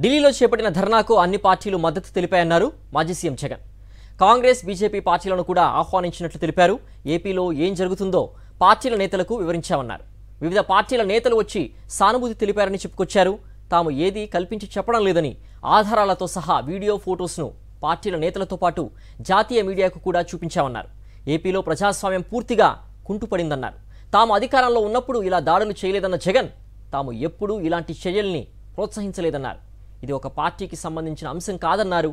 ఢిల్లీలో చేపట్టిన ధర్నాకు అన్ని పార్టీలు మద్దతు తెలిపాయన్నారు మాజీ సీఎం జగన్. కాంగ్రెస్, బీజేపీ పార్టీలను కూడా ఆహ్వానించినట్లు తెలిపారు. ఏపీలో ఏం జరుగుతుందో పార్టీల నేతలకు వివరించామన్నారు. వివిధ పార్టీల నేతలు వచ్చి సానుభూతి తెలిపారని చెప్పుకొచ్చారు. తాము ఏది కల్పించి చెప్పడం లేదని ఆధారాలతో సహా వీడియో ఫోటోస్ను పార్టీల నేతలతో పాటు జాతీయ మీడియాకు కూడా చూపించామన్నారు. ఏపీలో ప్రజాస్వామ్యం పూర్తిగా కుంటుపడిందన్నారు. తాము అధికారంలో ఉన్నప్పుడు ఇలా దాడులు చేయలేదన్న జగన్ తాము ఎప్పుడూ ఇలాంటి చర్యల్ని ప్రోత్సహించలేదన్నారు. ఇది ఒక పార్టీకి సంబంధించిన అంశం కాదన్నారు.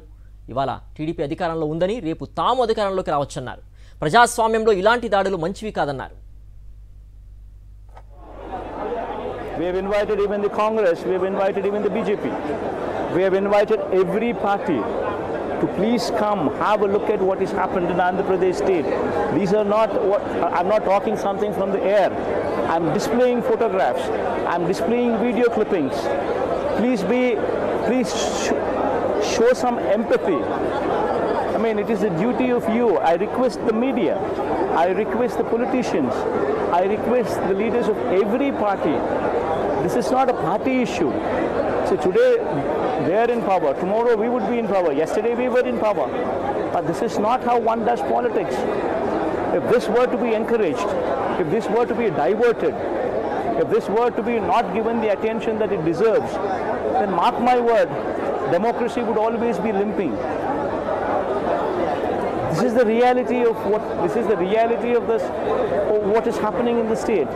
ఇవాళ టీడీపీ అధికారంలో ఉందని రేపు తాము అధికారంలోకి రావచ్చన్నారు. ప్రజాస్వామ్యంలో ఇలాంటి దాడులు మంచివి కాదన్నారు. We have invited even the Congress, we have invited even the BJP. We have invited every party to please come, have a look at what has happened in Andhra Pradesh state. These are not what, I'm not talking something from the air. I'm displaying photographs, I'm displaying video clippings. Please show some empathy. I mean, it is the duty of you. I request the media, I request the politicians, I request the leaders of every party. This is not a party issue. So today they are in power, tomorrow we would be in power, yesterday we were in power. But this is not how one does politics. If this were to be encouraged, if this were to be diverted, if this were to be not given the attention that it deserves, then mark my word, democracy would always be limping. This is the reality of what is happening in the state.